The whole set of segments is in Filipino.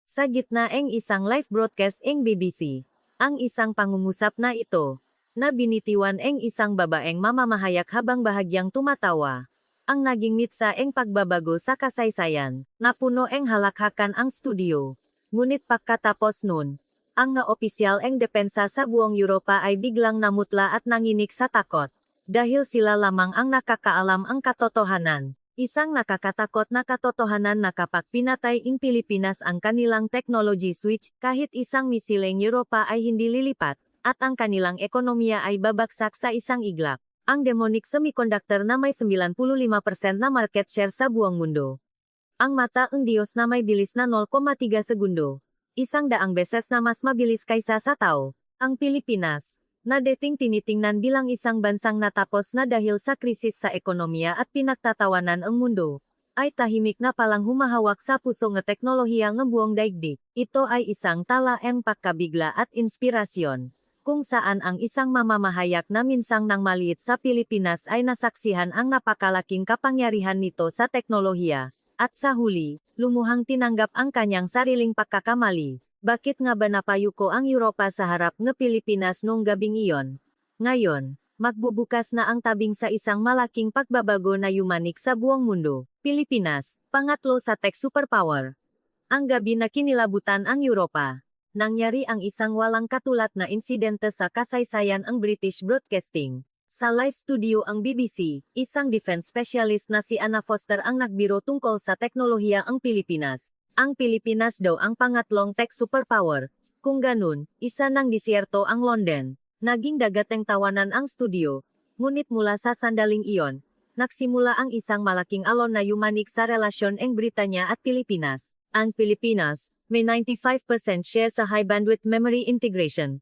Sa gitna ng isang live broadcast ng BBC, ang isang pangungusap na ito, na binitiwan ng isang babaeng mamamahayag habang bahagyang tumatawa, ang naging mitsa ng pagbabago sa kasaysayan, napuno ng halakhakan ang studio. Ngunit pagkatapos nun, ang opisyal ng depensa sa buong Europa ay biglang namutla at nanginig sa takot. Dahil sila lamang ang nakakaalam ang katotohanan. Isang nakakatakot na katotohanan na kapag pinatay ng Pilipinas ang kanilang technology switch, kahit isang misileng Europa ay hindi lilipat, at ang kanilang ekonomiya ay babagsak sa isang iglap. Ang demonic semiconductor na may 95% na market share sa buong mundo. Ang mata ng Diyos na may bilis na 0,3 segundo. 100 beses na mas mabilis kaysa sa tao. Ang Pilipinas, na dating tinitingnan bilang isang bansang natapos na dahil sa krisis sa ekonomiya at pinagtatawanan ang mundo, ay tahimik na palang humahawak sa puso ng teknolohiya ng buong daigdig. Ito ay isang talaang pagkabigla at inspirasyon, kung saan ang isang mamamahayag na minsang nang maliit sa Pilipinas ay nasaksihan ang napakalaking kapangyarihan nito sa teknolohiya, at sa huli, lumuhang tinanggap ang kanyang sariling pagkakamali. Bakit nga ba napayuko ang Europa sa harap ng Pilipinas noong gabing iyon? Ngayon, magbubukas na ang tabing sa isang malaking pagbabago na yumanik sa buong mundo. Pilipinas, pangatlo sa tech superpower. Ang gabi na kinilabutan ang Europa. Nangyari ang isang walang katulad na insidente sa kasaysayan ang British Broadcasting. Sa live studio ang BBC, isang defense specialist na si Anna Foster ang nagbiro tungkol sa teknolohiya ang Pilipinas. Ang Pilipinas daw ang pangatlong tech superpower. Kung ganun, isa ng disyerto ang London. Naging dagateng tawanan ang studio. Ngunit mula sa sandaling iyon, nagsimula ang isang malaking alon na yumanik sa relasyon ng Britanya at Pilipinas. Ang Pilipinas, may 95% share sa high bandwidth memory integration.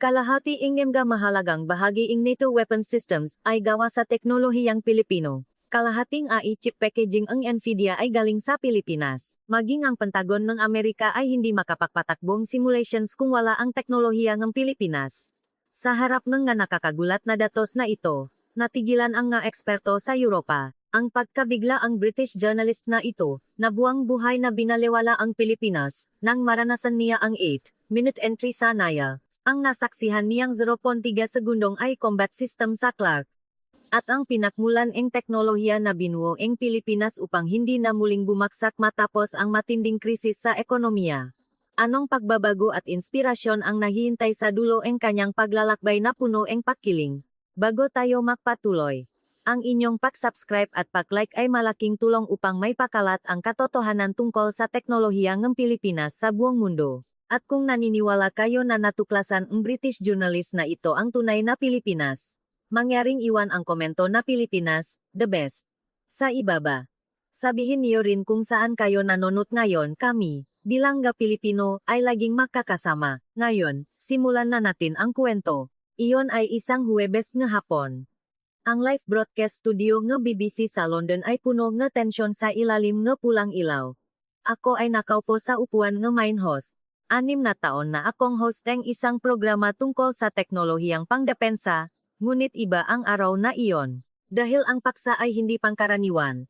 Kalahati mga mahalagang bahagi ng NATO weapon systems ay gawa sa teknolohiyang Pilipino. Kalahating AI chip packaging ang Nvidia ay galing sa Pilipinas. Maging ang Pentagon ng Amerika ay hindi makapagpatakbong simulations kung wala ang teknolohiya ng Pilipinas. Sa harap ng nga nakakagulat na datos na ito, natigilan ang nga eksperto sa Europa. Ang pagkabigla ang British journalist na ito, na buwang buhay na binaliwala ang Pilipinas, nang maranasan niya ang 8-minute entry sa Naya. Ang nasaksihan niyang 0.3 segundong ay combat system sa Clark. At ang pinakmulan ng teknolohiya na binuo ng Pilipinas upang hindi na muling bumaksak matapos ang matinding krisis sa ekonomiya. Anong pagbabago at inspirasyon ang nahihintay sa dulo ng kanyang paglalakbay na puno ng pagkiling? Bago tayo magpatuloy, ang inyong pag-subscribe at pag-like ay malaking tulong upang may pakalat ang katotohanan tungkol sa teknolohiya ng Pilipinas sa buong mundo. At kung naniniwala kayo na natuklasan ng British journalist na ito ang tunay na Pilipinas, mangyaring iwan ang komento na Pilipinas, the best. Sa ibaba. Sabihin niyo rin kung saan kayo nanonood ngayon. Kami, bilang Pilipino, ay laging magkakasama. Ngayon, simulan na natin ang kwento. Iyon ay isang Huwebes ng hapon. Ang live broadcast studio ng BBC sa London ay puno ng tensyon sa ilalim ng pulang ilaw. Ako ay nakaupo sa upuan ng main host. 6 na taon na akong host ng isang programa tungkol sa teknolohiyang pangdepensa. Ngunit iba ang araw na iyon, dahil ang paksa ay hindi pangkaraniwan.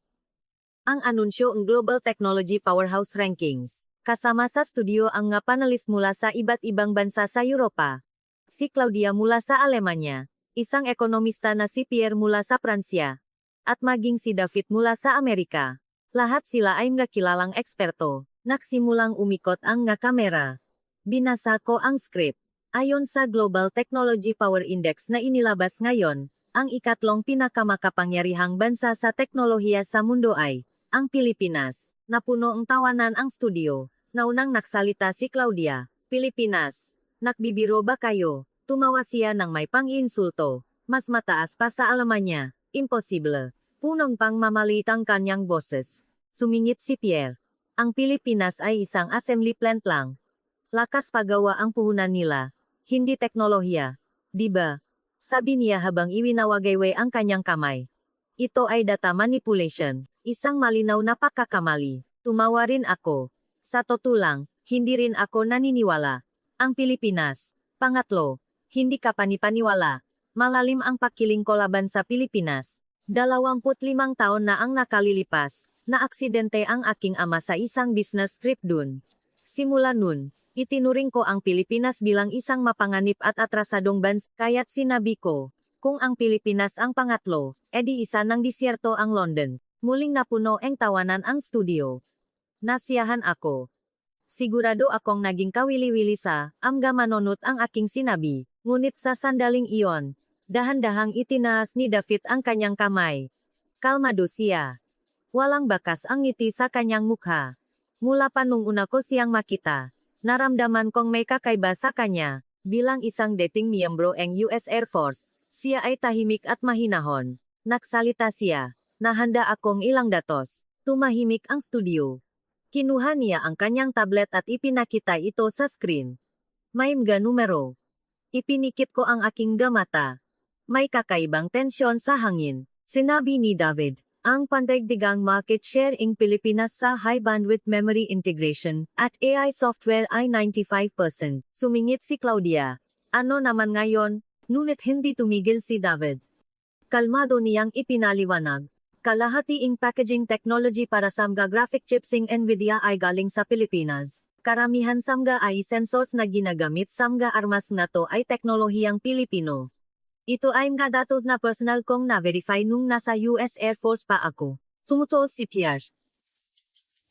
Ang anunsyo ng Global Technology Powerhouse Rankings, kasama sa studio ang nga panelist mula sa iba't ibang bansa sa Europa. Si Claudia mula sa Alemanya, isang ekonomista na si Pierre mula sa Pransya, at maging si David mula sa Amerika. Lahat sila ay mga kilalang eksperto. Nagsimulang umikot ang nga kamera. Binasa ko ang script. Ayon sa Global Technology Power Index na inilabas ngayon, ang ikatlong pinakamakapangyarihang bansa sa teknolohiya sa mundo ay ang Pilipinas. Napuno ang tawanan ang studio. Naunang nagsalita si Claudia. Pilipinas. Nakbibiro ba kayo? Tumawa siya ng may pang-insulto. Mas mataas pa sa Alemanya. Imposible. Punong pang mamalit ang kanyang boses. Sumingit si Pierre. Ang Pilipinas ay isang assembly plant lang. Lakas pagawa ang puhunan nila. Hindi teknolohiya. Diba? Sabi niya habang iwinawagayway ang kanyang kamay. Ito ay data manipulation. Isang malinaw na pagkakamali. Tumawa rin ako. Sa totoo lang, hindi rin ako naniniwala. Ang Pilipinas. Pangatlo, hindi ka panipaniwala. Malalim ang pakiling ko laban sa Pilipinas. 25 taon na ang nakalilipas. Naaksidente ang aking ama sa isang business trip dun. Simula nun, itinuring ko ang Pilipinas bilang isang mapanganib at atrasadong bansa, kaya't sinabi ko, kung ang Pilipinas ang pangatlo, edi isa ng disyerto ang London. Muling napuno ang tawanan ang studio. Nasiyahan ako. Sigurado akong naging kawili-wili sa amga manonot ang aking sinabi. Ngunit sa sandaling iyon, dahan-dahang itinaas ni David ang kanyang kamay. Kalmado siya. Walang bakas ang ngiti sa kanyang mukha. Mula pa nung una ko siyang makita, naramdaman kong may kakaiba sa kanya. Bilang isang dating miyembro ng US Air Force, siya ay tahimik at mahinahon. Nagsalita siya. Nahanda akong ilang datos. Tumahimik ang studio. Kinuha niya ang kanyang tablet at ipinakita ito sa screen. May mga numero. Ipinikit ko ang aking mata. May kakaibang tensyon sa hangin. Sinabi ni David, ang pandaigdigang market share ng Pilipinas sa high bandwidth memory integration at AI software ay 95%. Sumingit si Claudia. Ano naman ngayon? Ngunit hindi tumigil si David. Kalmado niyang ipinaliwanag. Kalahating packaging technology para sa mga graphic chips ng Nvidia ay galing sa Pilipinas. Karamihan sa mga ay sensors na ginagamit sa mga armas na to ay teknolohiyang Pilipino. Ito ay mga datos na personal kong na-verify nung nasa US Air Force pa ako. Sumuto si Pierre.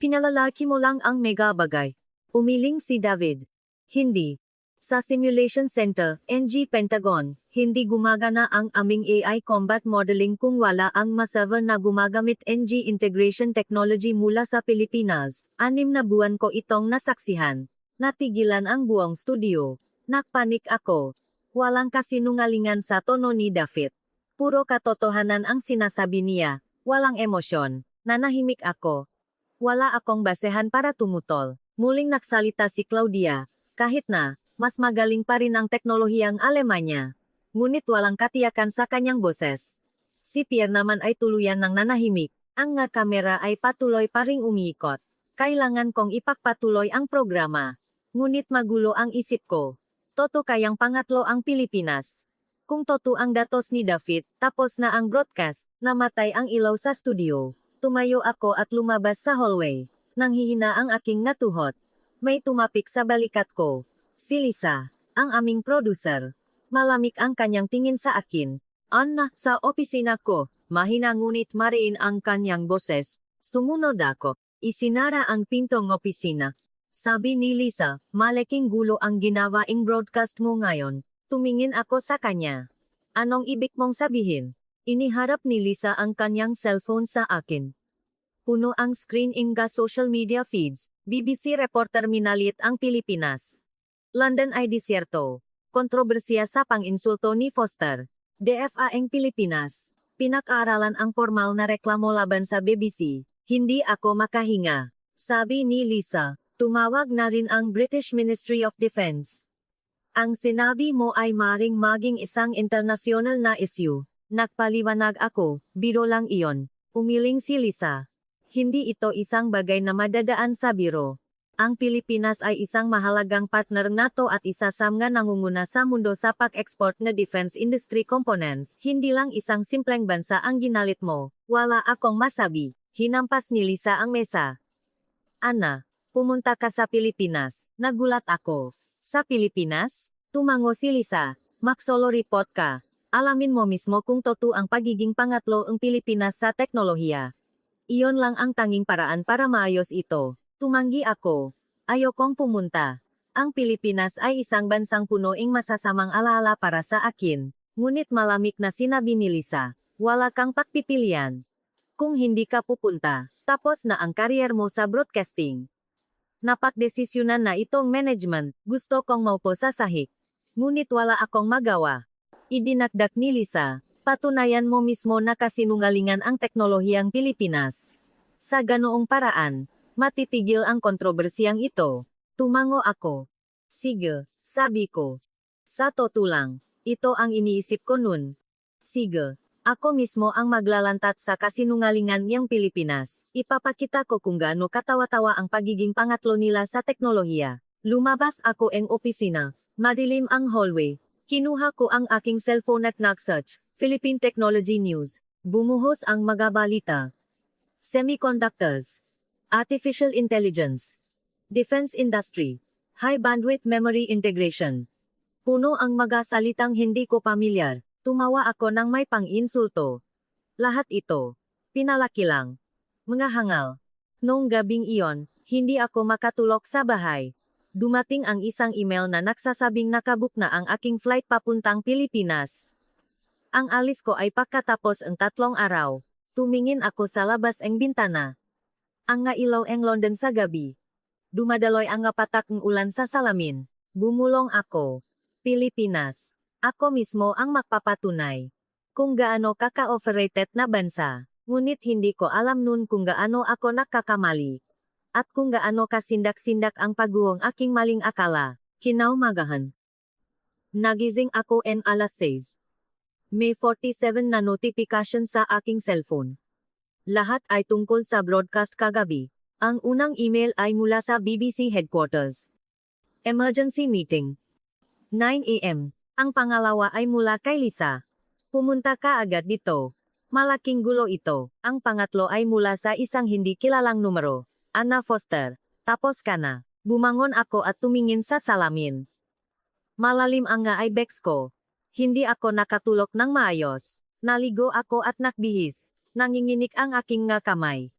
Pinalalaki mo lang ang mega bagay. Umiling si David. Hindi. Sa Simulation Center, NG Pentagon, hindi gumagana ang aming AI combat modeling kung wala ang maserver na gumagamit NG integration technology mula sa Pilipinas. 6 na buwan ko itong nasaksihan. Natigilan ang buong studio. Nakpanik ako. Walang kasinungalingan sa tono ni David. Puro katotohanan ang sinasabi niya. Walang emosyon. Nanahimik ako. Wala akong basehan para tumutol. Muling nagsalita si Claudia. Kahit na, mas magaling pa rin ang teknolohiyang Alemanya. Ngunit walang katiyakan sa kanyang boses. Si Pierre naman ay tuluyan ng nanahimik. Ang nga kamera ay patuloy pa ring umiikot. Kailangan kong ipagpatuloy ang programa. Ngunit magulo ang isip ko. Toto kayang pangatlo ang Pilipinas. Kung toto ang datos ni David, tapos na ang broadcast, namatay ang ilaw sa studio. Tumayo ako at lumabas sa hallway. Nanghihina ang aking natuhot. May tumapik sa balikat ko. Si Lisa, ang aming producer. Malamig ang kanyang tingin sa akin. Anna, sa opisina ko, mahina ngunit mariin ang kanyang boses. Sumunod ako. Isinara ang pintong opisina. Sabi ni Lisa, malaking gulo ang ginawaing broadcast mo ngayon. Tumingin ako sa kanya. Anong ibig mong sabihin? Iniharap ni Lisa ang kanyang cellphone sa akin. Puno ang screen inga social media feeds. BBC reporter minalit ang Pilipinas. London ay disyerto. Kontrobersiya sa pang-insulto ni Foster. DFA ang Pilipinas. Pinag-aaralan ang formal na reklamo laban sa BBC. Hindi ako makahinga. Sabi ni Lisa. Tumawag na rin ang British Ministry of Defense. Ang sinabi mo ay maring maging isang international na issue. Nagpaliwanag ako, biro lang iyon. Umiling si Lisa. Hindi ito isang bagay na madadaan sa biro. Ang Pilipinas ay isang mahalagang partner NATO at isa sa mga nangunguna sa mundo sa pag-export na defense industry components. Hindi lang isang simpleng bansa ang ginalit mo. Wala akong masabi. Hinampas ni Lisa ang mesa. Anna, pumunta ka sa Pilipinas. Nagulat ako. Sa Pilipinas? Tumango si Lisa. Magsolo report ka. Alamin mo mismo kung totoo ang pagiging pangatlo ang Pilipinas sa teknolohiya. Iyon lang ang tanging paraan para maayos ito. Tumanggi ako. Ayokong pumunta. Ang Pilipinas ay isang bansang puno ng masasamang alaala para sa akin. Ngunit malamig na sinabi ni Lisa, wala kang pagpipilian. Kung hindi ka pupunta, tapos na ang karyer mo sa broadcasting. Napagdesisyonan na itong management, gusto kong maupo sa sahig. Ngunit wala akong magawa. Idinagdag ni Lisa, patunayan mo mismo na kasinungalingan ang teknolohiyang Pilipinas. Sa ganoong paraan, matitigil ang kontrobersiyang ito. Tumango ako. Sige, sabi ko. Sa totoo lang, ito ang iniisip ko nun. Sige, ako mismo ang maglalantat sa kasinungalingan niyang Pilipinas. Ipapakita ko kung gaano katawa-tawa ang pagiging pangatlo nila sa teknolohiya. Lumabas ako ng opisina. Madilim ang hallway. Kinuha ko ang aking cellphone at nag-search. Philippine Technology News. Bumuhos ang mga balita. semiconductors, artificial intelligence, defense industry, high bandwidth memory integration. Puno ang mga salitang hindi ko pamilyar. Tumawa ako nang may pang-insulto. Lahat ito, pinalaki lang. Mga hangal. Noong gabing iyon, hindi ako makatulog sa bahay. Dumating ang isang email na nagsasabing nakabook na ang aking flight papuntang Pilipinas. Ang alis ko ay pagkatapos ang 3 araw. Tumingin ako sa labas ang bintana. Ang nga ilaw ang London sa gabi. Dumadaloy ang nga patak ng ulan sa salamin. Bumulong ako. Pilipinas. Ako mismo ang magpapatunay kung gaano kaka-overrated na bansa. Ngunit hindi ko alam nun kung gaano ako nakakamali. At kung gaano kasindak-sindak ang pagguhong aking maling akala. Kinaumagahan. Nagising ako alas 6. May 47 na notification sa aking cellphone. Lahat ay tungkol sa broadcast kagabi. Ang unang email ay mula sa BBC headquarters. Emergency meeting. 9 AM. Ang pangalawa ay mula kay Lisa. Pumunta ka agad dito. Malaking gulo ito. Ang pangatlo ay mula sa isang hindi kilalang numero. Anna Foster. Tapos ka na. Bumangon ako at tumingin sa salamin. Malalim ang nga ay bex ko. Hindi ako nakatulog ng maayos. Naligo ako at nakbihis. Nanginginig ang aking nga kamay.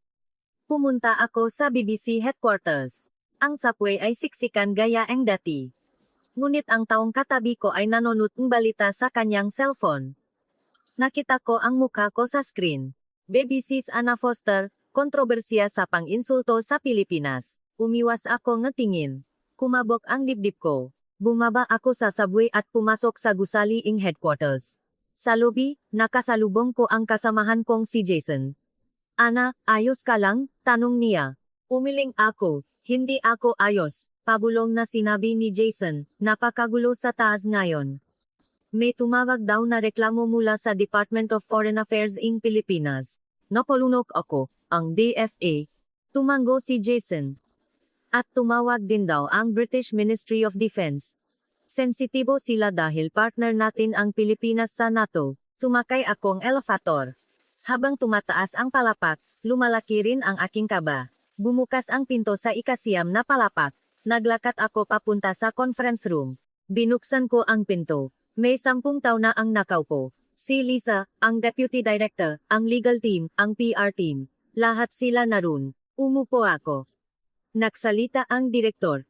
Pumunta ako sa BBC headquarters. Ang subway ay siksikan gaya ang dati. Ngunit ang taong katabi ko ay nanonood ng balita sa kanyang cellphone. Nakita ko ang mukha ko sa screen. BBC's Anna Foster, kontrobersiya sa pang-insulto sa Pilipinas. Umiwas ako ngatingin. Kumabog ang dibdib ko. Bumaba ako sa subway at pumasok sa gusaliing headquarters. Sa lobby, nakasalubong ko ang kasamahan kong si Jason. Ana, ayos ka lang? Tanong niya. Umiling ako. Hindi ako ayos. Pabulong na sinabi ni Jason, napakagulo sa taas ngayon. May tumawag daw na reklamo mula sa Department of Foreign Affairs in Pilipinas. Napalunok ako, ang DFA. Tumango si Jason. At tumawag din daw ang British Ministry of Defense. Sensitibo sila dahil partner natin ang Pilipinas sa NATO. Sumakay akong elevator. Habang tumataas ang palapak, lumalaki rin ang aking kaba. Bumukas ang pinto sa ikasiyam na palapak. Naglakad ako papunta sa conference room. Binuksan ko ang pinto. May 10 tao na ang nakaupo. Si Lisa, ang deputy director, ang legal team, ang PR team. Lahat sila naroon. Umupo ako. Nagsalita ang direktor.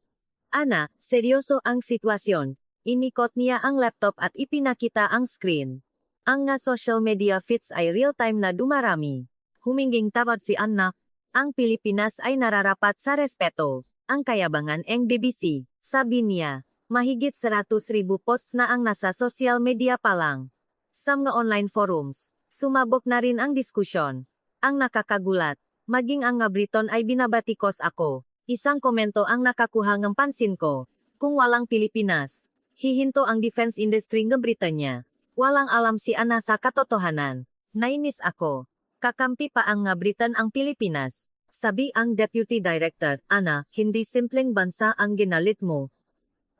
Ana, seryoso ang sitwasyon. Inikot niya ang laptop at ipinakita ang screen. Ang nga social media feeds ay real-time na dumarami. Huminging tawad si Anna. Ang Pilipinas ay nararapat sa respeto. Ang kayabangan ng BBC, sabi niya. Mahigit 100,000 posts na ang nasa social media pa lang. Sa mga online forums, sumabog na rin ang diskusyon. Ang nakakagulat, maging ang nga Briton ay binabatikos ako. Isang komento ang nakakuha ng pansin ko. Kung walang Pilipinas, hihinto ang defense industry ng Britanya. Walang alam si Ana sa katotohanan. Nainis ako. Kakampi pa ang nga Briton ang Pilipinas. Sabi ang Deputy Director, Ana, hindi simpleng bansa ang ginalit mo.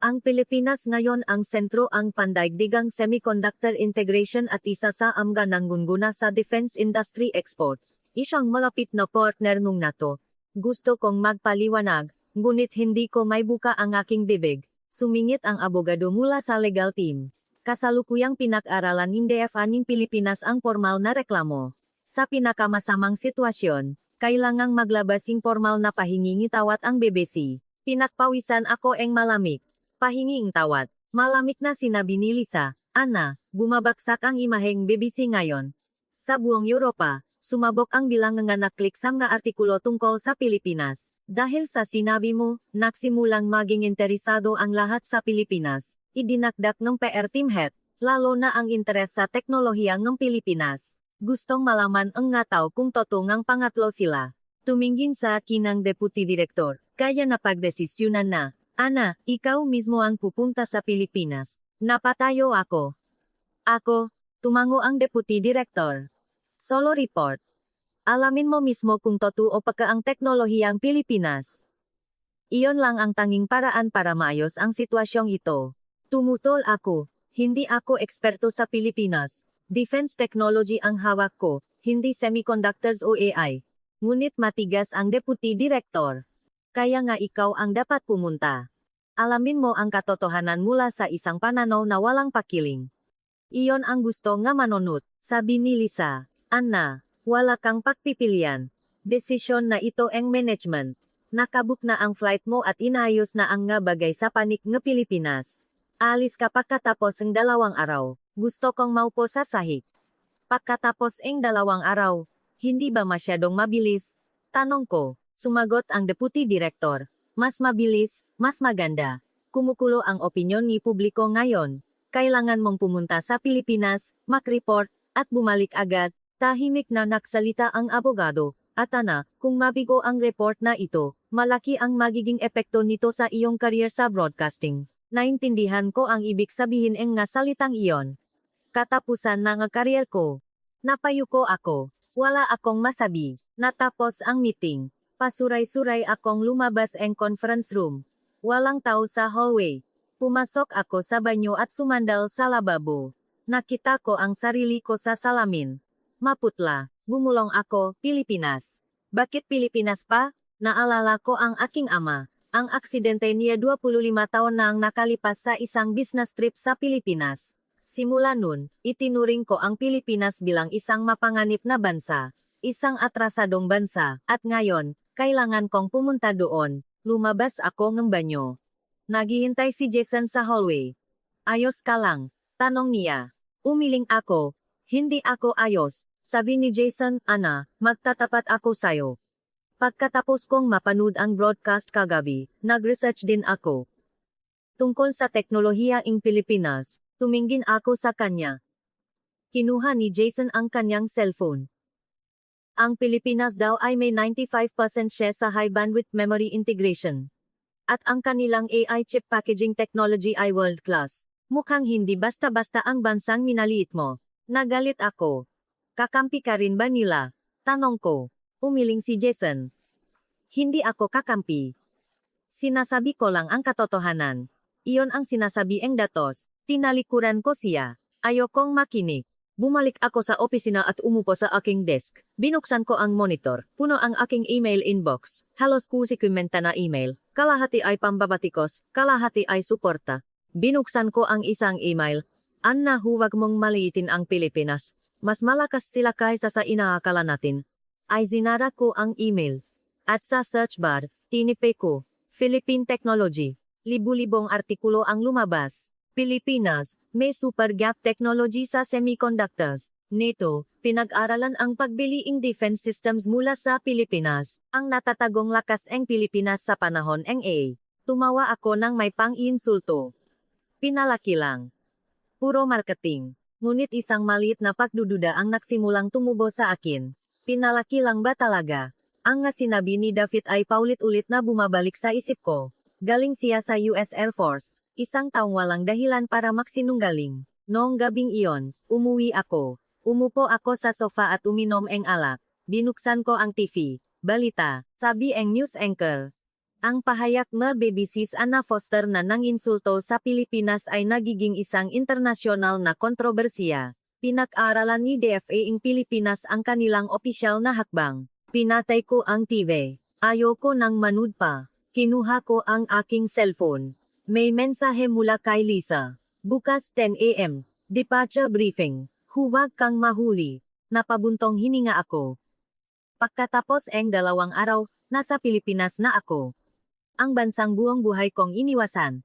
Ang Pilipinas ngayon ang sentro ang pandaigdigang semiconductor integration at isa sa mga nanggunguna sa defense industry exports. Isang malapit na partner ng NATO. Gusto kong magpaliwanag, ngunit hindi ko may buka ang aking bibig. Sumingit ang abogado mula sa legal team. Kasalukuyang pinag-aralan ng DFA ng Pilipinas ang formal na reklamo. Sa pinakamasamang sitwasyon, kailangang maglabasing formal na pahinging tawad ang BBC. Pinakpawisan ako ang malamig. Pahinging tawad. Malamig na sinabi ni Lisa. Ana, bumabagsak ang imaheng BBC ngayon. Sa buong Europa, sumabog ang bilang nga naklik sa mga artikulo tungkol sa Pilipinas. Dahil sa sinabi mo, nagsimulang maging interesado ang lahat sa Pilipinas. Idinakdak ng PR team head, lalo na ang interes sa teknolohiya ng Pilipinas. Gustong malaman ang nga tao kung totoo ngang pangatlo sila. Tumingin sa akin ang deputy director, kaya napagdesisyonan na, Ana, ikaw mismo ang pupunta sa Pilipinas. Napatayo ako. Ako, tumango ang deputy director. Solo report. Alamin mo mismo kung totoo pa ang teknolohiyang Pilipinas. Iyon lang ang tanging paraan para maayos ang sitwasyong ito. Tumutol ako. Hindi ako eksperto sa Pilipinas. Defense technology ang hawak ko, hindi semiconductors o AI. Ngunit matigas ang deputy director. Kaya nga ikaw ang dapat pumunta. Alamin mo ang katotohanan mula sa isang pananaw na walang pakiling. Iyon ang gusto nga manunut, sabi ni Lisa. Anna, wala kang pagpipilian. Desisyon na ito ang management. Nakabook na ang flight mo at inayos na ang nga bagay sa panik ng Pilipinas. Alis ka pagkatapos ng 2 araw. Gusto kong maupo sa sahig. Pagkatapos ng 2 araw, hindi ba masyadong mabilis? Tanong ko. Sumagot ang deputy director. Mas mabilis, mas maganda. Kumukulo ang opinyon ni publiko ngayon. Kailangan mong pumunta sa Pilipinas, mag-report, at bumalik agad. Tahimik na nagsalita ang abogado. At Ana, kung mabigo ang report na ito, malaki ang magiging epekto nito sa iyong career sa broadcasting. Naintindihan ko ang ibig sabihin ng nga salitang iyon. Katapusan na nga career ko. Napayuko ako. Wala akong masabi. Natapos ang meeting. Pasuray-suray akong lumabas ang conference room. Walang tao sa hallway. Pumasok ako sa banyo at sumandal sa lababo. Nakita ko ang sarili ko sa salamin. Maputla. Bumulong ako, Pilipinas. Bakit Pilipinas pa? Naalala ko ang aking ama. Ang aksidente niya 25 taon na ang nakalipas sa isang business trip sa Pilipinas. Simula nun, itinuring ko ang Pilipinas bilang isang mapanganib na bansa. Isang atrasadong bansa. At ngayon, kailangan kong pumunta doon. Lumabas ako ng banyo. Naghihintay si Jason sa hallway. Ayos ka lang? Tanong niya. Umiling ako. Hindi ako ayos. Sabi ni Jason, Ana, magtatapat ako sayo. Pagkatapos kong mapanood ang broadcast kagabi, nag-research din ako. Tungkol sa teknolohiya ng Pilipinas, tumingin ako sa kanya. Kinuha ni Jason ang kanyang cellphone. Ang Pilipinas daw ay may 95% share sa high bandwidth memory integration. At ang kanilang AI chip packaging technology ay world class. Mukhang hindi basta-basta ang bansang minaliit mo. Nagalit ako. Kakampi ka rin ba nila? Tanong ko. Umiling si Jason. Hindi ako kakampi. Sinasabi ko lang ang katotohanan. Iyon ang sinasabi ang datos. Tinalikuran ko siya. Ayokong makinig. Bumalik ako sa opisina at umupo sa aking desk. Binuksan ko ang monitor. Puno ang aking email inbox. Halos kusikumenta na email. Kalahati ay pambabatikos, kalahati ay suporta. Binuksan ko ang isang email. Anna, huwag mong maliitin ang Pilipinas. Mas malakas sila kaysa sa inaakala natin. Ay zinara ko ang email. At sa search bar, tinipe ko, Philippine Technology. Libu-libong artikulo ang lumabas. Pilipinas, may super gap technology sa semiconductors. Nito, pinag-aralan ang pagbiliing defense systems mula sa Pilipinas. Ang natatagong lakas ng Pilipinas sa panahon ng A. Tumawa ako nang may pang-insulto. Pinalaki lang. Puro marketing. Ngunit isang maliit na pagdududa ang nagsimulang tumubo sa akin. Pinalaki lang ba talaga? Ang nga sinabi ni David ay paulit-ulit na bumabalik sa isip ko. Galing siya sa US Air Force. Isang taong walang dahilan para magsinunggaling. Noong gabing iyon, umuwi ako. Umupo ako sa sofa at uminom ng alak. Binuksan ko ang TV. Balita, sabi ang news anchor. Ang pahayag na baby sis Anna Foster na nanginsulto sa Pilipinas ay nagiging isang internasyonal na kontrobersiya. Pinag-aralan ni DFA ng Pilipinas ang kanilang opisyal na hakbang. Pinatay ko ang TV. Ayoko nang manood pa. Kinuha ko ang aking cellphone. May mensahe mula kay Lisa. Bukas 10 a.m. Departure briefing. Huwag kang mahuli. Napabuntong hininga ako. Pagkatapos ang 2 araw, nasa Pilipinas na ako. Ang bansang buong buhay kong iniwasan.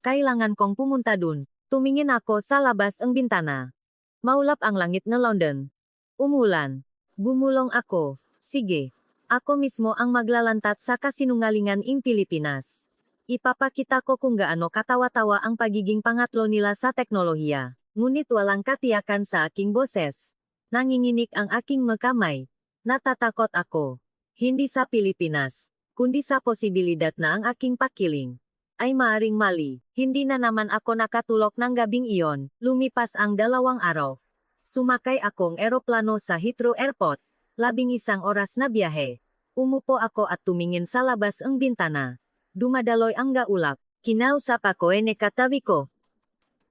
Kailangan kong pumunta dun. Tumingin ako sa labas ang bintana. Maulap ang langit ng London. Umulan. Bumulong ako. Sige. Ako mismo ang maglalantat sa kasinungalingan ng Pilipinas. Ipapakita ko kung gaano katawa-tawa ang pagiging pangatlo nila sa teknolohiya. Ngunit walang katiyakan sa aking boses. Nanginginig ang aking magkamay. Natatakot ako. Hindi sa Pilipinas, kundi sa posibilidad na ang aking pakiling ay maaring mali. Hindi na naman ako nakatulog ng gabing iyon. Lumipas ang 2 araw. Sumakay akong eroplano sa Heathrow Airport. 11 oras na biyahe. Umupo ako at tumingin sa labas ang bintana. Dumadaloy ang gaulap. Kinausap ako katabi ko.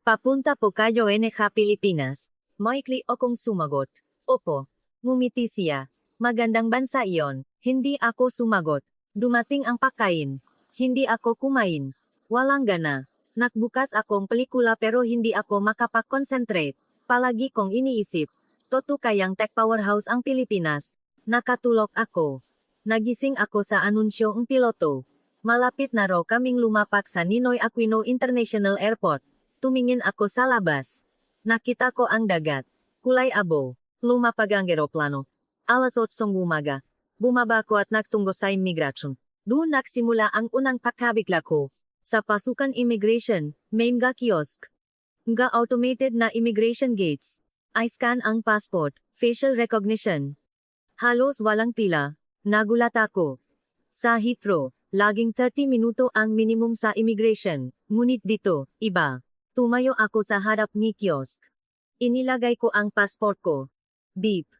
Papunta po kayo sa Pilipinas. Maikli akong sumagot. Opo. Ngumiti siya. Magandang bansa iyon. Hindi ako sumagot. Dumating ang pagkain. Hindi ako kumain. Walang gana. Nakbukas akong pelikula pero hindi ako makapag-concentrate. Palagi kong iniisip. Toto kayang tech powerhouse ang Pilipinas. Nakatulog ako. Nagising ako sa anunsyo ng piloto. Malapit na raw kaming lumapak sa Ninoy Aquino International Airport. Tumingin ako sa labas. Nakita ko ang dagat. Kulay abo. Lumapag ang eroplano. Alas 8 umaga. Bumaba ko at nagtungo sa imigrasyon. Doon nagsimula ang unang pagkabigla ko. Sa pasukan immigration, may mga kiosk. Mga automated na immigration gates. I-scan ang passport, facial recognition. Halos walang pila. Nagulat ako. Sa Heathrow, laging 30 minuto ang minimum sa immigration. Ngunit dito, iba. Tumayo ako sa harap ni kiosk. Inilagay ko ang passport ko. Beep.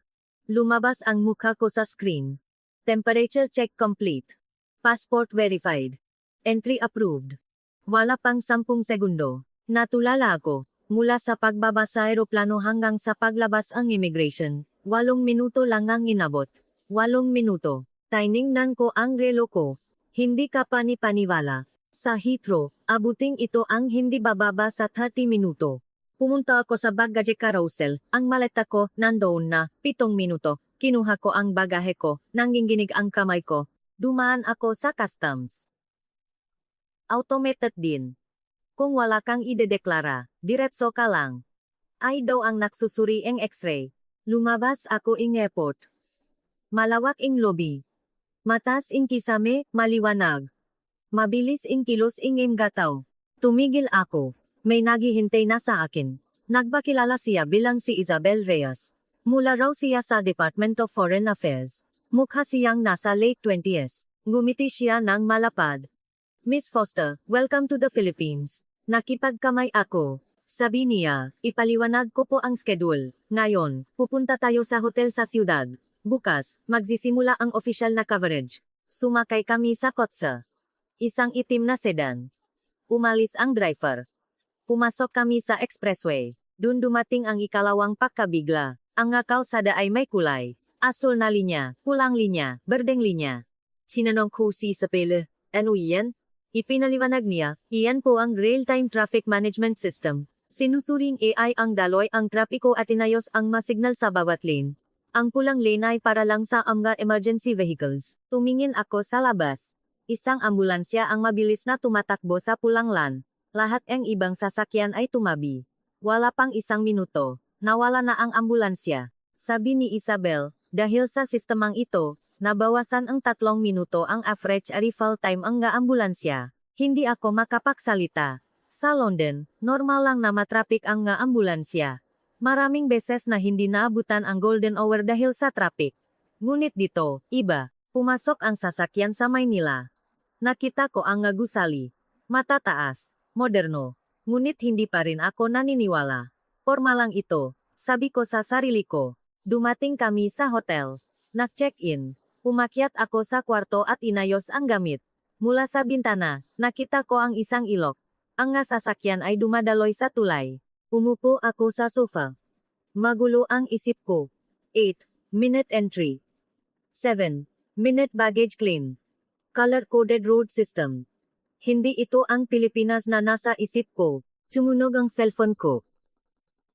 Lumabas ang mukha ko sa screen. Temperature check complete. Passport verified. Entry approved. Wala pang 10 segundo. Natulala ako. Mula sa pagbaba sa aeroplano hanggang sa paglabas ang immigration, 8 minuto lang ang inabot. 8 minuto. Tiningnan ko ang relo ko. Hindi ka panipaniwala. Sa Heathrow, abuting ito ang hindi bababa sa 30 minuto. Pumunta ako sa baggage carousel. Ang maleta ko nandoon na 7 minuto. Kinuha ko ang bagahe ko. Nanginginig ang kamay ko. Dumaan ako sa customs. Automated din. Kung wala kang idedeklara, diretso ka lang. Ay daw ang nagsusuri ng x-ray. Lumabas ako ing airport. Malawak ing lobby. Matas ing kisame, maliwanag. Mabilis ing kilos ing imgataw. Tumigil ako. May naghihintay na sa akin. Nagpakilala siya bilang si Isabel Reyes. Mula raw siya sa Department of Foreign Affairs. Mukha siyang nasa late 20s. Ngumiti siya ng malapad. Miss Foster, welcome to the Philippines. Nakipagkamay ako. Sabi niya, ipaliwanag ko po ang schedule. Ngayon, pupunta tayo sa hotel sa siyudad. Bukas, magsisimula ang official na coverage. Sumakay kami sa kotse. Isang itim na sedan. Umalis ang driver. Pumasok kami sa expressway. Doon dumating ang ikalawang pagkabigla. Ang kalsada ay may kulay. Asul na linya, pulang linya, berdeng linya. Sinanong ko si Isabel, ano iyan? Ipinaliwanag niya, iyan po ang real-time traffic management system. Sinusuring AI ang daloy ang trapiko at inayos ang masignal sa bawat lane. Ang pulang lane ay para lang sa mga emergency vehicles. Tumingin ako sa labas. Isang ambulansya ang mabilis na tumatakbo sa pulang lane. Lahat ng ibang sasakyan ay tumabi. Wala pang 1 minuto. Nawala na ang ambulansya. Sabi ni Isabel, dahil sa sistemang ito, nabawasan ang 3 minuto ang average arrival time ang ambulansya. Hindi ako makapagsalita. Sa London, normal lang na matrapik ang ambulansya. Maraming beses na hindi naabutan ang golden hour dahil sa traffic. Ngunit dito, iba. Pumasok ang sasakyan sa Maynila. Nakita ko ang gusali. Matataas, moderno. Ngunit hindi pa rin ako naniniwala. Porma lang ito, sabi ko sa sarili ko. Dumating kami sa hotel. Nag-check-in. Umakyat ako sa kwarto at inayos ang gamit. Mula sa bintana, nakita ko ang isang ilok. Ang sasakyan ay dumadaloy sa tulay. Umupo ako sa sofa. Magulo ang isip ko. 8-minute entry. 7-minute baggage claim. Color-coded road system. Hindi ito ang Pilipinas na nasa isip ko. Tumunog ang cellphone ko.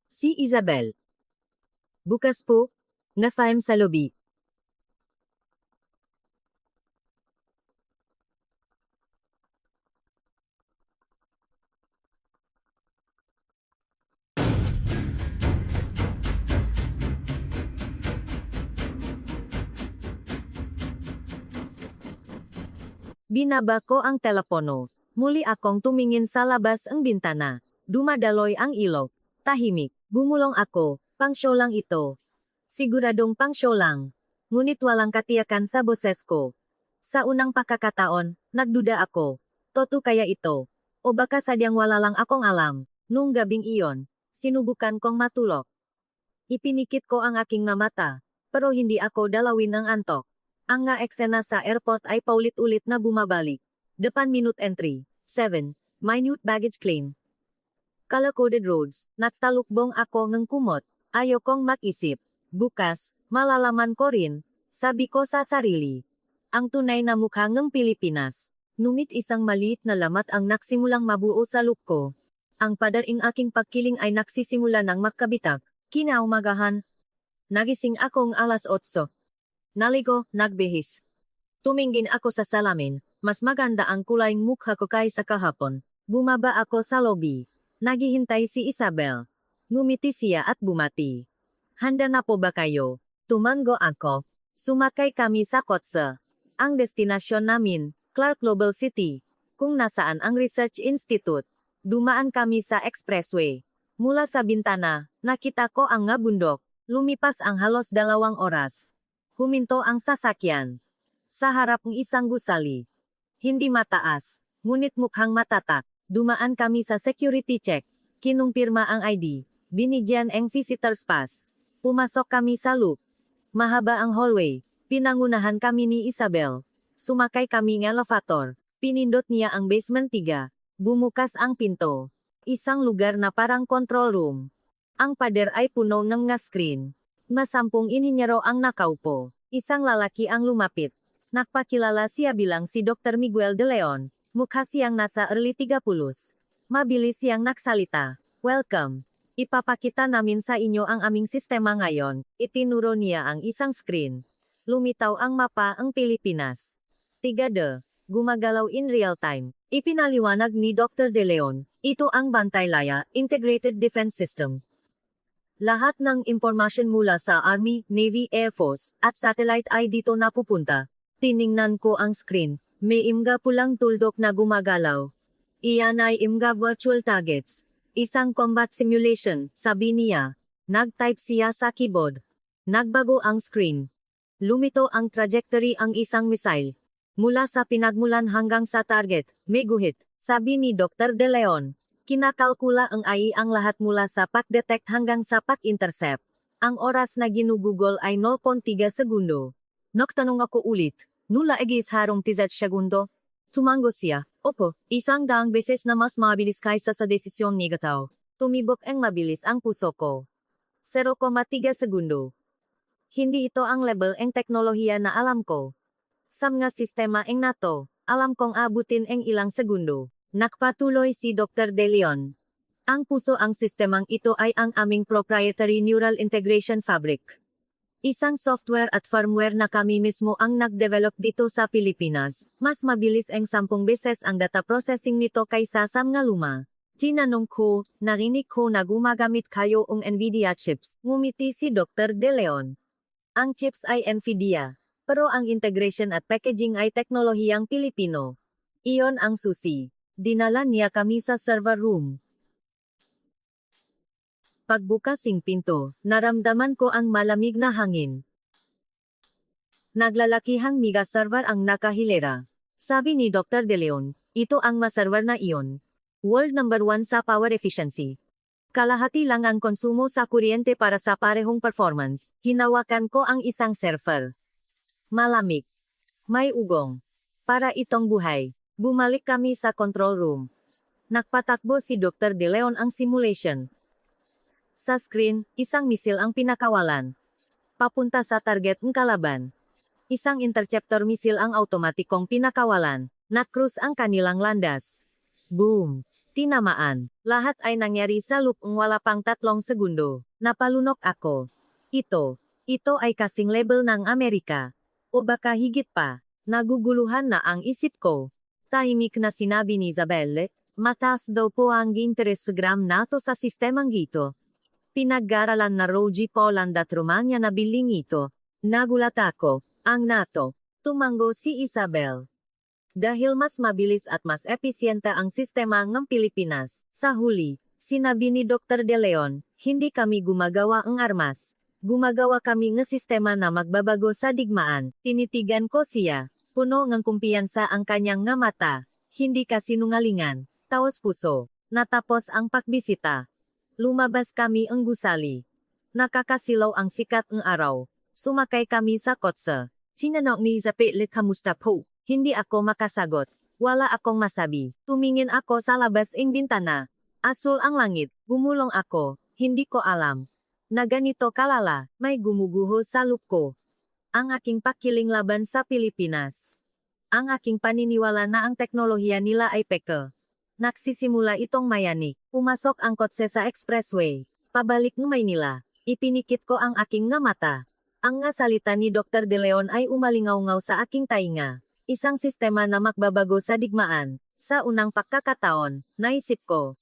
Si Isabel. Bukas po, na-fime sa lobby. Binaba ko ang telepono. Muli akong tumingin sa labas ang bintana. Dumadaloy ang ilog. Tahimik. Bumulong ako. Pang-show lang ito. Siguradong pang-show lang. Ngunit walang katiyakan sa boses ko. Sa unang pagkakataon, nagduda ako. Toto kaya ito? O baka sadyang wala lang akong alam. Nung gabing iyon, sinubukan kong matulog. Ipinikit ko ang aking mata. Pero hindi ako dalawin ng antok. Ang eksena sa airport ay paulit-ulit na bumabalik. Depan minute entry. 7-minute baggage claim. Color-coded roads. Nagtalukbong ako ng kumot. Ayokong mag-isip. Bukas, malalaman ko rin. Sabi ko sa sarili. Ang tunay na mukha ng Pilipinas. Ngunit isang maliit na lamat ang naksimulang mabuo sa loop ko. Ang padaring aking pagkiling ay nagsisimula ng magkabitak. Kinaumagahan. Nagising akong alas 8. Naligo, nagbihis. Tumingin ako sa salamin. Mas maganda ang kulay mukha ko kaysa kahapon. Bumaba ako sa lobby. Naghihintay si Isabel. Ngumiti siya at bumati. Handa na po ba kayo? Tumango ako. Sumakay kami sa kotse. Ang destinasyon namin, Clark Global City, kung nasaan ang Research Institute. Dumaan kami sa expressway. Mula sa bintana, nakita ko ang nga bundok. Lumipas ang halos 2 oras. Huminto ang sasakyan. Sa harap ng isang gusali. Hindi mataas, ngunit mukhang matatak. Dumaan kami sa security check. Kinumpirma ang ID. Binigyan ang visitor's pass. Pumasok kami sa loop. Mahaba ang hallway. Pinangunahan kami ni Isabel. Sumakay kami ng elevator. Pinindot niya ang basement 3. Bumukas ang pinto. Isang lugar na parang control room. Ang pader ay puno ng nga screen. Masampung ininyero ang nakaupo. Isang lalaki ang lumapit. Nagpakilala siya bilang si Dr. Miguel de Leon. Mukha siyang nasa early 30s. Mabilis siyang nagsalita. Welcome. Ipapakita namin sa inyo ang aming sistema ngayon. Itinuro niya ang isang screen. Lumitaw ang mapa ang Pilipinas. 3D. Gumagalaw in real time. Ipinaliwanag ni Dr. De Leon, ito ang Bantaylaya Integrated Defense System. Lahat ng impormasyon mula sa Army, Navy, Air Force, at satellite ay dito napupunta. Tiningnan ko ang screen. May imga pulang tuldok na gumagalaw. Iyan ay imga virtual targets. Isang combat simulation, sabi niya. Nag-type siya sa keyboard. Nagbago ang screen. Lumito ang trajectory ang isang missile. Mula sa pinagmulan hanggang sa target, may guhit, sabi ni Dr. De Leon. Kinakalkula ang AI ang lahat mula sa pack-detect hanggang sa pack-intercept. Ang oras na ginugugol ay 0.3 segundo. Nagtanong ako ulit, nula egis harong 30 segundo? Tumango siya, opo, 100 beses na mas mabilis kaysa sa desisyon ni Gataw. Tumibok ang mabilis ang puso ko. 0.3 segundo. Hindi ito ang level ng teknolohiya na alam ko. Sa mga sistema ng NATO, alam kong abutin ang ilang segundo. Nakpatuloy si Dr. De Leon. Ang puso ang sistemang ito ay ang aming proprietary neural integration fabric. Isang software at firmware na kami mismo ang nag-develop dito sa Pilipinas. Mas mabilis ang 10 beses ang data processing nito kaysa sa mga luma. Tinanong ko, narinig ko na gumagamit kayo ng NVIDIA chips. Ngumiti si Dr. De Leon. Ang chips ay NVIDIA, pero ang integration at packaging ay teknolohiyang Pilipino. Iyon ang susi. Dinala niya kami sa server room. Pagbukasing pinto, naramdaman ko ang malamig na hangin. Naglalakihang mega server ang nakahilera. Sabi ni Dr. De Leon, ito ang maserver na iyon. World number 1 sa power efficiency. Kalahati lang ang konsumo sa kuryente para sa parehong performance. Hinawakan ko ang isang server. Malamig. May ugong. Para itong buhay. Bumalik kami sa control room. Nagpatakbo si Dr. De Leon ang simulation. Sa screen, isang misil ang pinakawalan. Papunta sa target ng kalaban. Isang interceptor misil ang automatikong pinakawalan. Nag-cruise ang kanilang landas. Boom! Tinamaan. Lahat ay nangyari sa loop ng wala pang 3 segundo. Napalunok ako. Ito ay kasing level ng Amerika. O baka higit pa. Naguguluhan na ang isip ko. Tahimik na sinabi ni Isabelle, mataas daw po ang interes gram NATO sa sistemang gito. Pinag-aralan na Rogi Poland at Romania na biling ito. Nagulat ako. Ang NATO. Tumango si Isabel. Dahil mas mabilis at mas episyente ang sistema ng Pilipinas. Sa huli, sinabi ni Dr. De Leon, hindi kami gumagawa ng armas. Gumagawa kami ng sistema na magbabago sa digmaan. Tinitigan ko siya. Puno ng kumpiyansa ang kanyang nga mata. Hindi kasinungalingan. Taos puso. Natapos ang pagbisita. Lumabas kami ang gusali. Nakakasilaw ang sikat ng araw. Sumakay kami sa kotse. Tinanong ni Isabelle kamusta po? Hindi ako makasagot. Wala akong masabi. Tumingin ako sa labas ng bintana. Asul ang langit. Gumulong ako. Hindi ko alam. Na ganito kalala, may gumuguho sa loop ko. Ang aking pakiling laban sa Pilipinas. Ang aking paniniwala na ang teknolohiya nila ay peke. Nagsisimula itong mayanik. Pumasok ang kotse sa expressway. Pabalik ng Maynila. Ipinikit ko ang aking nga mata. Ang nga salita ni Dr. De Leon ay umalingaw-ngaw sa aking tainga. Isang sistema na magbabago sa digmaan. Sa unang pagkakataon, naisip ko.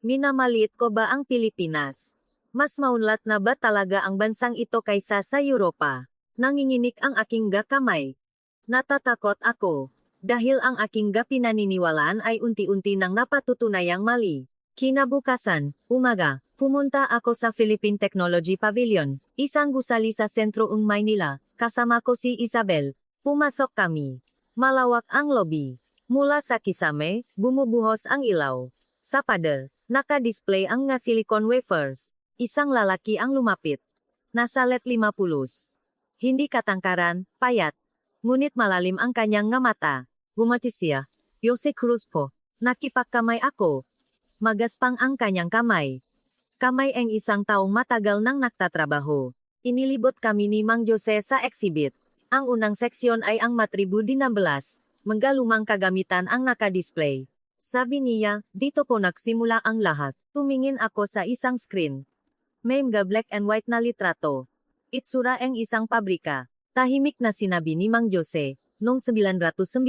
Minamaliit ko ba ang Pilipinas? Mas maunlad na ba talaga ang bansang ito kaysa sa Europa? Nanginginig ang aking kamay. Natatakot ako. Dahil ang aking pinaniniwalaan ay unti-unti nang napatutunayang mali. Kinabukasan, umaga, pumunta ako sa Philippine Technology Pavilion, isang gusali sa sentro ng Maynila, kasama ko si Isabel. Pumasok kami. Malawak ang lobby. Mula sa kisame, bumubuhos ang ilaw. Sa pader, naka-display ang nga silicone wafers. Isang lalaki ang lumapit. Nasa let 50. Hindi katangkaran, payat. Ngunit malalim ang kanyang nga mata. Bumati siya. Jose Cruz po. Nakipagkamay ako. Magaspang ang kanyang kamay. Kamay ang isang taong matagal nang nagtatrabaho. Inilibot kami ni Mang Jose sa exhibit. Ang unang seksyon ay ang matribu dinambelas. Manggalumang kagamitan ang naka-display. Sabi niya, dito po nagsimula ang lahat. Tumingin ako sa isang screen. May mga black and white na litrato. Itsura ang isang pabrika. Tahimik na sinabi ni Mang Jose, noong 1990,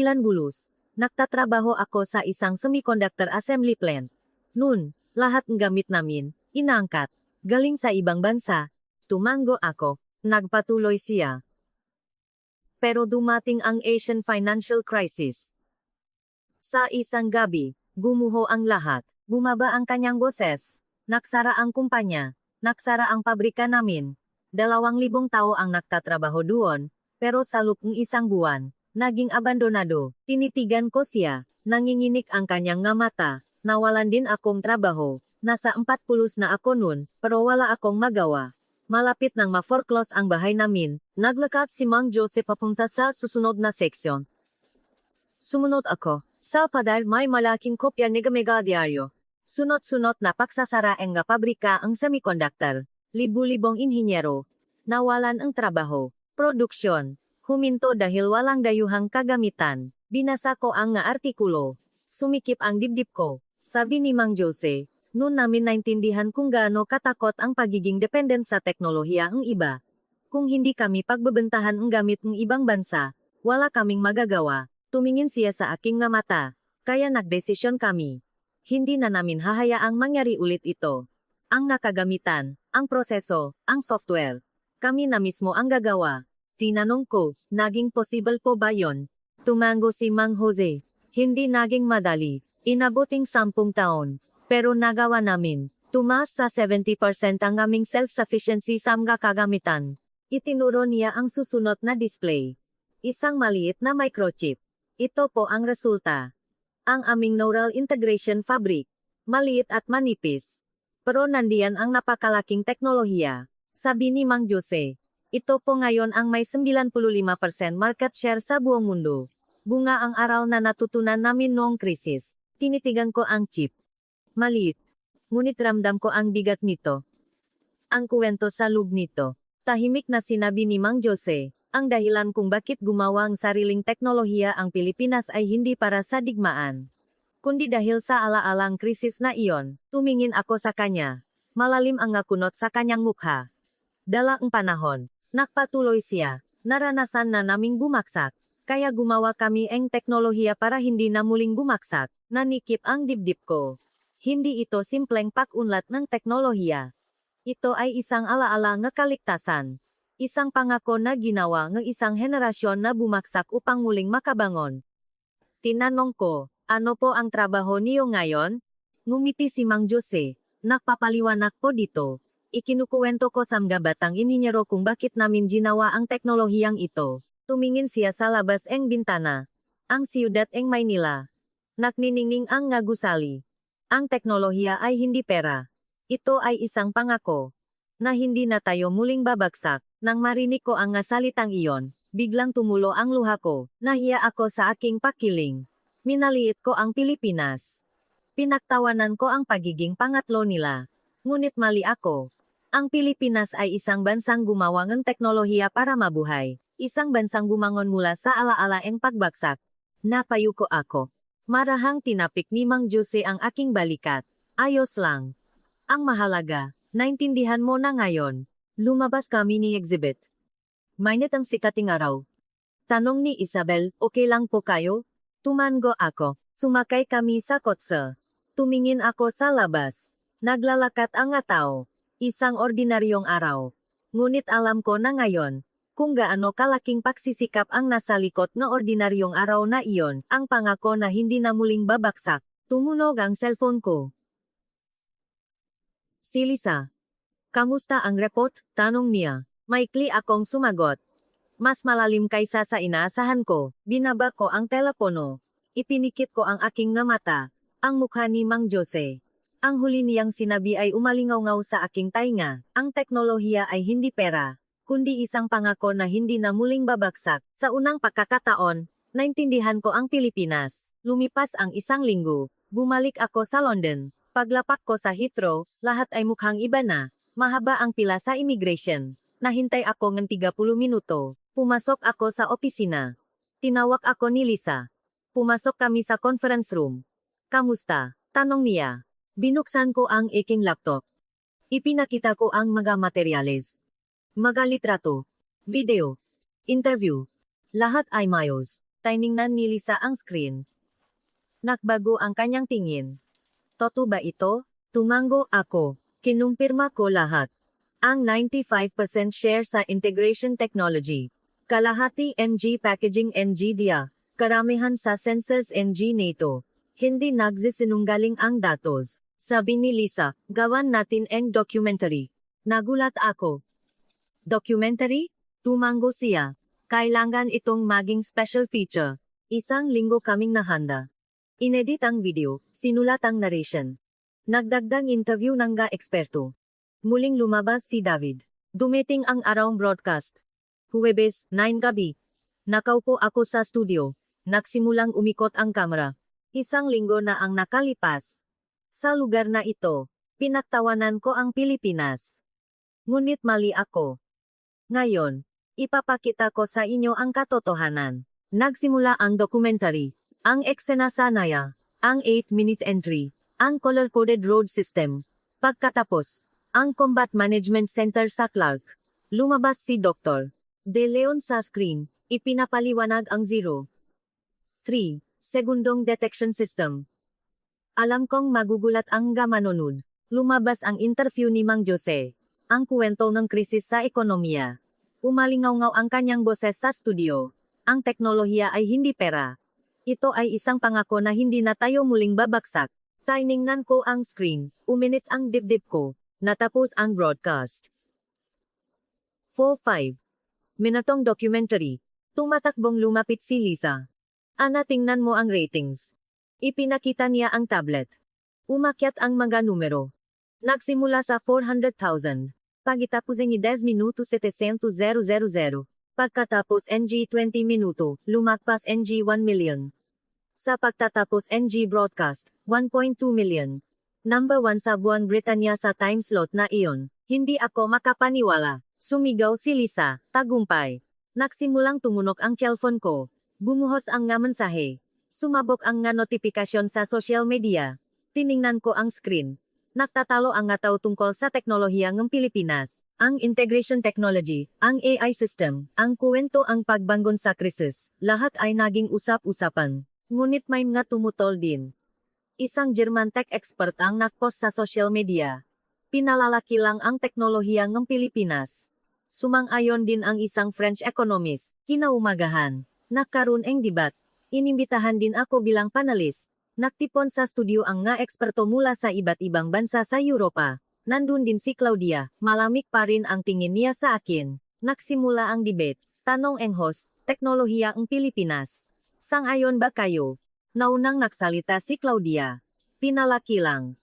nagtatrabaho ako sa isang semiconductor assembly plant. Noon, lahat ng gamit namin, inaangkat, galing sa ibang bansa. Tumango ako, nagpatuloy siya. Pero dumating ang Asian financial crisis. Sa isang gabi, gumuho ang lahat. Bumaba ang kanyang boses. Naksara ang kumpanya. Naksara ang pabrika namin. 2,000 tao ang nagtatrabaho doon, pero sa loob ng isang buwan, naging abandonado. Tinitigan ko siya, nanginginig ang kanyang nga mata, nawalan din akong trabaho. Nasa 40 na ako noon, pero wala akong magawa. Malapit nang ma-foreclose ang bahay namin, naglakad si Mang Jose papunta sa susunod na seksyon. Sumunod ako. Sa pader may malaking kopya ni Mega Diaryo. Sunod-sunod na pagsasara ang nga pabrika ang semiconductor. Libu-libong inhinyero. Nawalan ang trabaho. Produksyon. Huminto dahil walang dayuhang kagamitan. Binasa ko ang nga artikulo. Sumikip ang dibdib ko. Sabi ni Mang Jose, noon namin naintindihan kung gaano katakot ang pagiging dependent sa teknolohiya ng iba. Kung hindi kami pagbebentahan ang gamit ng ibang bansa, wala kaming magagawa. Tumingin siya sa aking nga mata. Kaya nagdesisyon kami. Hindi na namin hahayaang mangyari ulit ito. Ang nakagamitan, ang proseso, ang software. Kami na mismo ang gagawa. Tinanong ko, naging possible po ba yon? Tumango si Mang Jose. Hindi naging madali. Inabuting 10 taon. Pero nagawa namin. Tumaas sa 70% ang aming self-sufficiency sa mga kagamitan. Itinuro niya ang susunod na display. Isang maliit na microchip. Ito po ang resulta. Ang aming neural integration fabric. Maliit at manipis. Pero nandiyan ang napakalaking teknolohiya. Sabi ni Mang Jose. Ito po ngayon ang may 95% market share sa buong mundo. Bunga ang aral na natutunan namin noong krisis. Tinitigan ko ang chip. Maliit. Ngunit ramdam ko ang bigat nito. Ang kuwento sa loob nito. Tahimik na sinabi ni Mang Jose. Ang dahilan kung bakit gumawa ang sariling teknolohiya ang Pilipinas ay hindi para sa digmaan. Kundi dahil sa ala-alang krisis na iyon, tumingin ako sa kanya. Malalim ang ngakunot sa kanyang mukha. Dala ang panahon. Nagpatuloy siya. Naranasan na naming bumagsak. Kaya gumawa kami ang teknolohiya para hindi na muling bumagsak. Nanikip ang dibdib ko. Hindi ito simpleng pag-unlad ng teknolohiya. Ito ay isang ala-ala ng kaligtasan. Isang pangako na ginawa ng isang henerasyon na bumagsak upang muling makabangon. Tinanong ko, ano po ang trabaho niyo ngayon? Ngumiti si Mang Jose. Nagpapaliwanag po dito. Ikinukuwento ko sa mga batang inhinyero kung bakit namin ginawa ang teknolohiyang ito. Tumingin siya sa labas ng bintana. Ang siyudad ng Maynila. Nakniningning ang nga gusali. Ang teknolohiya ay hindi pera. Ito ay isang pangako. Na hindi na tayo muling babagsak. Nang marinig ko ang nga salitang iyon, biglang tumulo ang luha ko. Nahiya ako sa aking pakiling. Minaliit ko ang Pilipinas. Pinagtawanan ko ang pagiging pangatlo nila. Ngunit mali ako. Ang Pilipinas ay isang bansang gumawa ng teknolohiya para mabuhay. Isang bansang bumangon mula sa alaalaeng pagbagsak. Napayuko ako. Marahang tinapik ni Mang Jose ang aking balikat. Ayos lang. Ang mahalaga, naintindihan mo na ngayon. Lumabas kami ni exhibit. Mainit ang sikating araw. Tanong ni Isabel, okay lang po kayo? Tumango ako. Sumakay kami sa kotse. Tumingin ako sa labas. Naglalakat ang nga tao. Isang ordinaryong araw. Ngunit alam ko na ngayon, kung gaano kalaking pagsisikap ang nasa likod na ordinaryong araw na iyon, ang pangako na hindi na muling babaksak. Tumunog ang cellphone ko. Si Lisa. Kamusta ang report? Tanong niya. Maikli akong sumagot. Mas malalim kaysa sa inaasahan ko. Binaba ko ang telepono. Ipinikit ko ang aking nga mata. Ang mukha ni Mang Jose. Ang huli niyang sinabi ay umalingaw-ngaw sa aking tainga. Ang teknolohiya ay hindi pera, kundi isang pangako na hindi na muling babagsak. Sa unang pagkakataon, naintindihan ko ang Pilipinas. Lumipas ang isang linggo. Bumalik ako sa London. Paglapak ko sa Heathrow, lahat ay mukhang iba na. Mahaba ang pila sa immigration. Nahintay ako ng 30 minuto. Pumasok ako sa opisina. Tinawag ako ni Lisa. Pumasok kami sa conference room. Kamusta? Tanong niya. Binuksan ko ang aking laptop. Ipinakita ko ang mga materyales. Mga litrato, video, interview. Lahat ay mayos. Tiningnan ni Lisa ang screen. Nakbago ang kanyang tingin. Totoo ba ito? Tumango ako. Kinumpirma ko lahat. Ang 95% share sa integration technology. Kalahati NG packaging NG dia. Karamihan sa sensors NG NATO. Hindi nagsisinungaling ang datos. Sabi ni Lisa, gawan natin ang documentary. Nagulat ako. Documentary? Tumango siya. Kailangan itong maging special feature. Isang linggo kaming nahanda. Inedit ang video, sinulat ang narration. Nagdagdag interview ng eksperto. Muling lumabas si David. Dumating ang arawng broadcast. Huwebes, 9 gabi. Nakaupo ako sa studio. Nagsimulang umikot ang kamera. Isang linggo na ang nakalipas. Sa lugar na ito, pinagtawanan ko ang Pilipinas. Ngunit mali ako. Ngayon, ipapakita ko sa inyo ang katotohanan. Nagsimula ang documentary, ang eksena sa Naya, ang 8-minute entry, ang color-coded road system. Pagkatapos, ang Combat Management Center sa Clark. Lumabas si Dr. De Leon sa screen, ipinapaliwanag ang 0.3 segundong detection system. Alam kong magugulat ang manonood. Lumabas ang interview ni Mang Jose. Ang kwento ng krisis sa ekonomiya. Umalingaw-ngaw ang kanyang boses sa studio. Ang teknolohiya ay hindi pera. Ito ay isang pangako na hindi na tayo muling babagsak. Tiningnan ko ang screen. Uminit ang dibdib ko. Natapos ang broadcast. 4-5 minutong documentary. Tumatakbong lumapit si Lisa. Ana, tingnan mo ang ratings. Ipinakita niya ang tablet. Umakyat ang mga numero. Nagsimula sa 400,000. Pagkatapos ng 10 minuto 700,000. Pagkatapos NG 20 minuto, lumagpas NG 1 million. Sa pagtatapos NG broadcast, 1.2 million. Number 1 sa buwan Britanya sa time slot na iyon. Hindi ako makapaniwala. Sumigaw si Lisa, tagumpay. Nagsimulang tumunog ang cellphone ko. Bumuhos ang nga mensahe. Sumabog ang nga notifikasyon sa social media. Tiningnan ko ang screen. Nagtatalo ang nga tao tungkol sa teknolohiya ng Pilipinas, ang integration technology, ang AI system, ang kuwento ang pagbangon sa krisis. Lahat ay naging usap-usapan. Ngunit may mga tumutol din. Isang German tech expert ang nagpost sa social media. Pinalalaki lang ang teknolohiya ng Pilipinas. Sumang-ayon din ang isang French economist. Kinaumagahan. Nagkaroon ang debat. Inimbitahan din ako bilang panelis. Nagtipon sa studio ang nga eksperto mula sa iba't ibang bansa sa Europa. Nandun din si Claudia, malamig pa rin ang tingin niya sa akin. Nagsimula ang debate. Tanong ang host, teknolohiya ang Pilipinas. Sang-ayon ba kayo? Naunang nagsalita si Claudia. Pinalaki lang.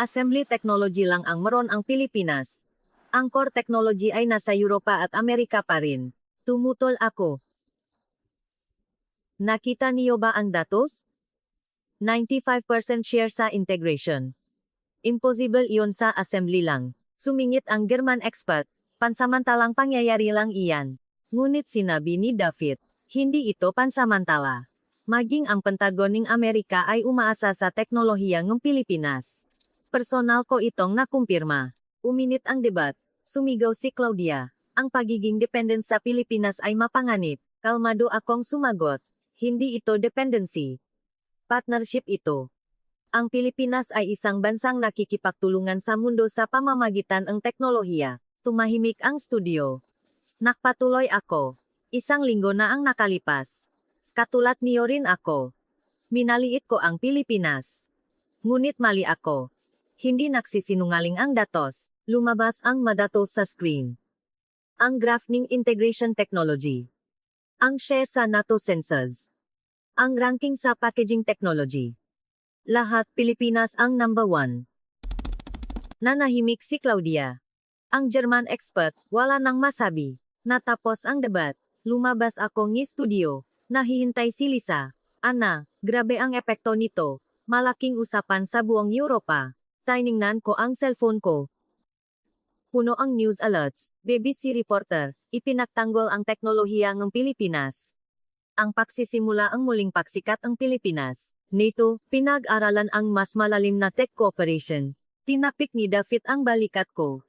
Assembly technology lang ang meron ang Pilipinas. Ang core technology ay nasa Europa at Amerika pa rin. Tumutol ako. Nakita niyo ba ang datos? 95% share sa integration. Impossible iyon sa assembly lang. Sumingit ang German expert, pansamantalang pangyayari lang iyan. Ngunit sinabi ni David, hindi ito pansamantala. Maging ang Pentagon ng Amerika ay umaasa sa teknolohiya ng Pilipinas. Personal ko itong nakumpirma. Uminit ang debat, sumigaw si Claudia. Ang pagiging dependent sa Pilipinas ay mapanganib. Kalmado akong sumagot. Hindi ito dependency. Partnership ito. Ang Pilipinas ay isang bansang nakikipagtulungan sa mundo sa pamamagitan ng teknolohiya. Tumahimik ang studio. Nakpatuloy ako. Isang linggo na ang nakalipas. Katulad niyo rin ako. Minaliit ko ang Pilipinas. Ngunit mali ako. Hindi nagsisinungaling ang datos. Lumabas ang madatos sa screen. Ang graph ng integration technology. Ang share sa NATO sensors. Ang ranking sa packaging technology. Lahat Pilipinas ang number 1. Nanahimik si Claudia. Ang German expert, wala nang masabi. Natapos ang debat. Lumabas ako ng studio. Nahihintay si Lisa. Ana, grabe ang epekto nito. Malaking usapan sa buong Europa. Tiningnan ko ang cellphone ko. Puno ang news alerts. BBC reporter, ipinagtanggol ang teknolohiya ng Pilipinas. Ang pagsisimula ang muling pagsikat ng Pilipinas. NATO, pinag-aralan ang mas malalim na tech cooperation. Tinapik ni David ang balikat ko.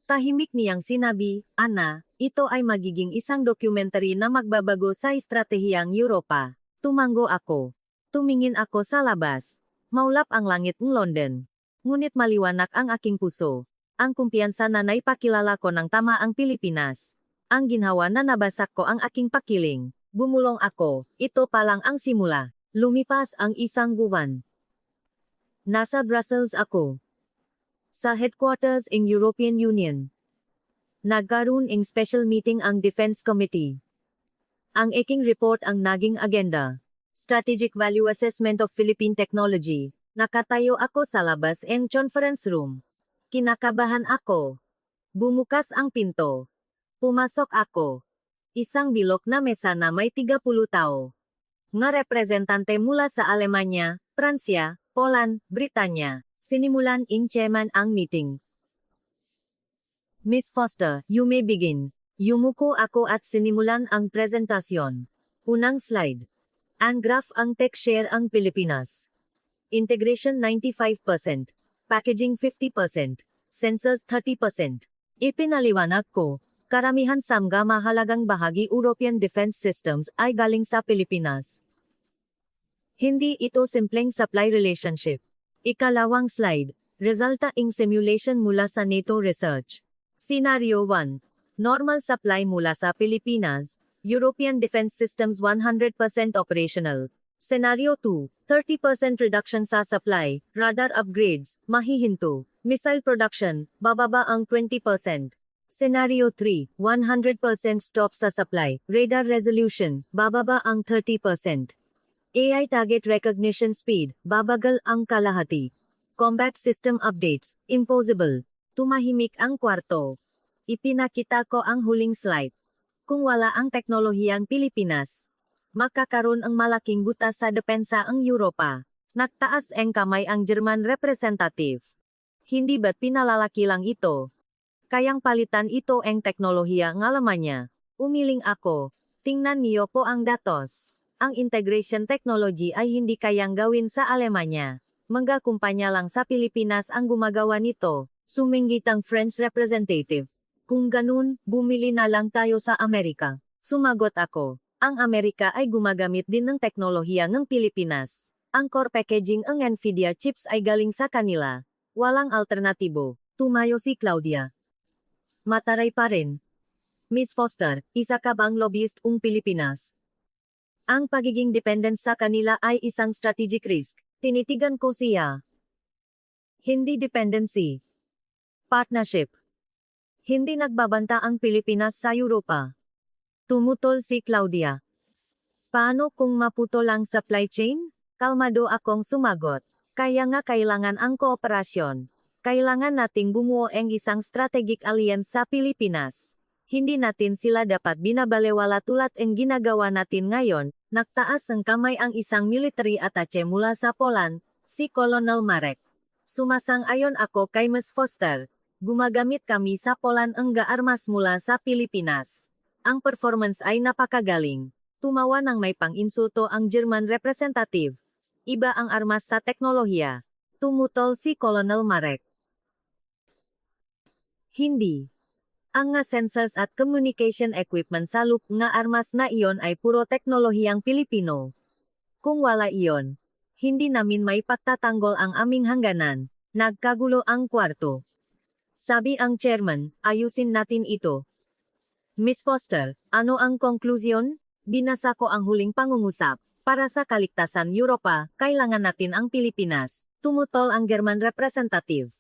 Tahimik niyang sinabi, Ana, ito ay magiging isang documentary na magbabago sa estratehiyang Europa. Tumango ako. Tumingin ako sa labas. Maulap ang langit ng London. Ngunit maliwanag ang aking puso. Ang kumpiyansa na naipakilala ko ng tama ang Pilipinas. Ang ginhawa na nabasak ko ang aking pakiling. Bumulong ako. Ito pa lang ang simula. Lumipas ang isang buwan. Nasa Brussels ako. Sa headquarters ng European Union. Nagkaroon ng special meeting ang Defense Committee. Ang aking report ang naging agenda. Strategic Value Assessment of Philippine Technology. Nakatayo ako sa labas ng conference room. Kinakabahan ako. Bumukas ang pinto. Pumasok ako. Isang bilog na mesa na may 30 tao. Nga representante mula sa Alemanya, Pransya, Poland, Britanya. Sinimulan ng chairman ang meeting. Miss Foster, you may begin. Yumuko ako at sinimulan ang presentasyon. Unang slide. Ang graph ang tech share ang Pilipinas. Integration 95%. Packaging 50%. Sensors 30%. Ipinaliwanag ko, karamihan sa mga mahalagang bahagi European defense systems ay galing sa Pilipinas. Hindi ito simpleng supply relationship. Ikalawang slide. Resulta ng simulation mula sa NATO Research. Scenario 1. Normal supply mula sa Pilipinas. European Defense Systems 100% operational. Scenario 2. 30% reduction sa supply. Radar upgrades, mahihinto. Missile production, bababa ang 20%. Scenario 3. 100% stop sa supply. Radar resolution, bababa ang 30%. AI target recognition speed, babagal ang kalahati. Combat system updates, impossible. Tumahimik ang kwarto. Ipinakita ko ang huling slide. Kung wala ang teknolohiyang Pilipinas, makakaroon ang malaking butas sa depensa ang Europa. Nagtaas ang kamay ang German representative. Hindi ba't pinalalaki lang ito? Kayang palitan ito ang teknolohiya ng Alemanya. Umiling ako. Tingnan niyo po ang datos. Ang integration technology ay hindi kayang gawin sa Alemanya. Mga kumpanya lang sa Pilipinas ang gumagawa nito, suminggit ang French representative. Kung ganun, bumili na lang tayo sa Amerika. Sumagot ako. Ang Amerika ay gumagamit din ng teknolohiya ng Pilipinas. Ang core packaging ng Nvidia chips ay galing sa kanila. Walang alternatibo. Tumayo si Claudia. Mataray pa rin. Miss Foster, isa ka bang lobbyist ng Pilipinas? Ang pagiging dependent sa kanila ay isang strategic risk. Tinitigan ko siya. Hindi dependency. Partnership. Hindi nagbabanta ang Pilipinas sa Europa. Tumutol si Claudia. Paano kung maputol ang supply chain? Kalmado akong sumagot. Kaya nga kailangan ang kooperasyon. Kailangan nating bumuo ang isang strategic alliance sa Pilipinas. Hindi natin sila dapat binabalewala tulad ang ginagawa natin ngayon. Nagtaas ang kamay ang isang military attache mula sa Poland, si Colonel Marek. Sumasang-ayon ako kay Ms. Foster. Gumagamit kami sa Poland ang armas mula sa Pilipinas. Ang performance ay napakagaling. Tumawa ng may pang-insulto ang German representative. Iba ang armas sa teknolohiya. Tumutol si Colonel Marek. Hindi. Ang nga sensors at communication equipment sa loop nga armas na iyon ay puro teknolohiyang Pilipino. Kung wala iyon, hindi namin may pagtatanggol ang aming hangganan. Nagkagulo ang kwarto. Sabi ang chairman, ayusin natin ito. Miss Foster, ano ang konklusyon? Binasa ko ang huling pangungusap. Para sa kaligtasan Europa, kailangan natin ang Pilipinas. Tumutol ang German representative.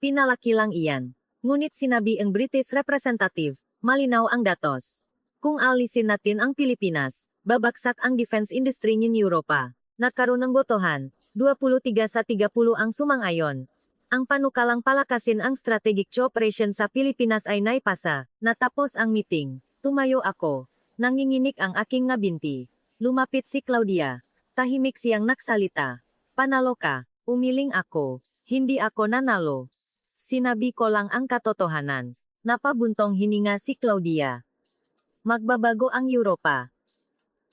Pinalaki lang iyan. Ngunit sinabi ang British representative, malinaw ang datos. Kung alisin natin ang Pilipinas, babagsak ang defense industry ng Europa. Nagkaroon ng botohan, 23 sa 30 ang sumang-ayon. Ang panukalang palakasin ang strategic cooperation sa Pilipinas ay naipasa. Natapos ang meeting. Tumayo ako. Nanginginig ang aking nga binti. Lumapit si Claudia. Tahimik siyang nagsalita. Panalo ka. Umiling ako. Hindi ako nanalo. Sinabi ko lang ang katotohanan. Napabuntong hininga si Claudia. Magbabago ang Europa.